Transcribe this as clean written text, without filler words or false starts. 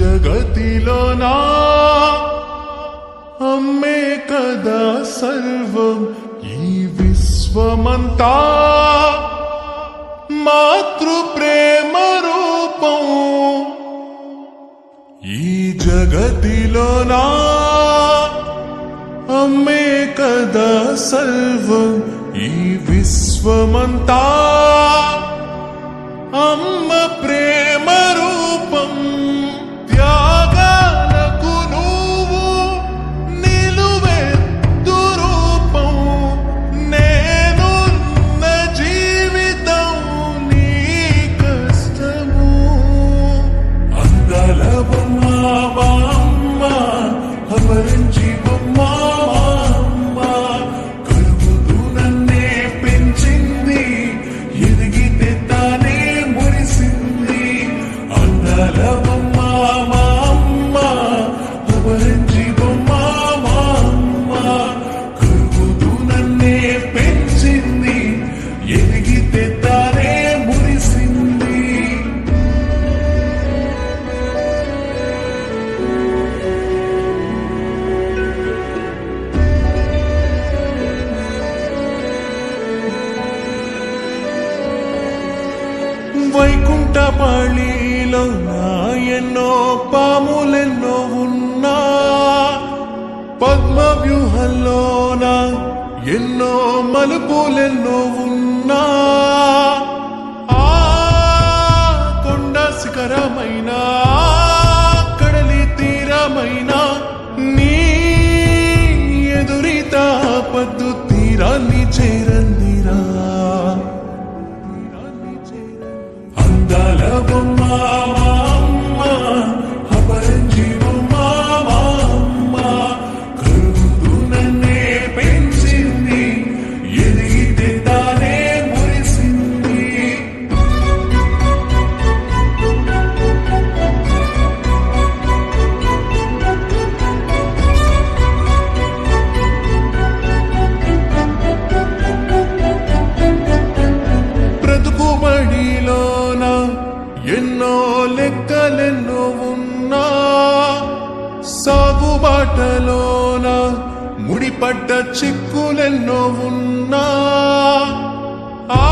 జగతిలోనా అమ్మే కదా సర్వం ఈ విశ్వమంతా మాతృ ప్రేమ రూపం ఈ జగతిలోనా అమ్మే కదా సర్వం ఈ విశ్వమంతా అమ్మ ప్రేమ రూపం త్యాగాలకు నువ్వు నిలువెత్తు రూపం నేనున్న జీవితం నీ కష్టము అందాల బొమ్మ మా అమ్మ అమరించి బొమ్మ మా అమ్మ కలుపుతూ నన్నే పెంచింది ఎదిగితే తానే మురిసింది అందాల బొమ్మ మా అమ్మ అమరించి బొమ్మ మా అమ్మ కలుపుతూ నన్నే పెంచింది ఎదిగితే తానే మురిసింది వైకుంఠపాళిలో నా ఎన్నో పాములెన్నో ఉన్నా పద్మవ్యూహంలోన ఎన్నో మలుపులెన్నో ఉన్నా ఆ కొండ శిఖరమైన కడలి తీరమైన నీ ఎదురిత పద్దు తీరాన్ని చేరందిరా అందాల బొమ్మ మా అమ్మ అపరంజి బొమ్మ మా అమ్మ కలుపుతూ నన్నే పెంచింది ఎదిగితే తానే మురిసింది బ్రతుకుబడిలోన ఎన్నో లెక్కలెన్నో ఉన్నా సాగుబాటలోన ముడిపడ్డ చిక్కులెన్నో ఉన్నా ఆ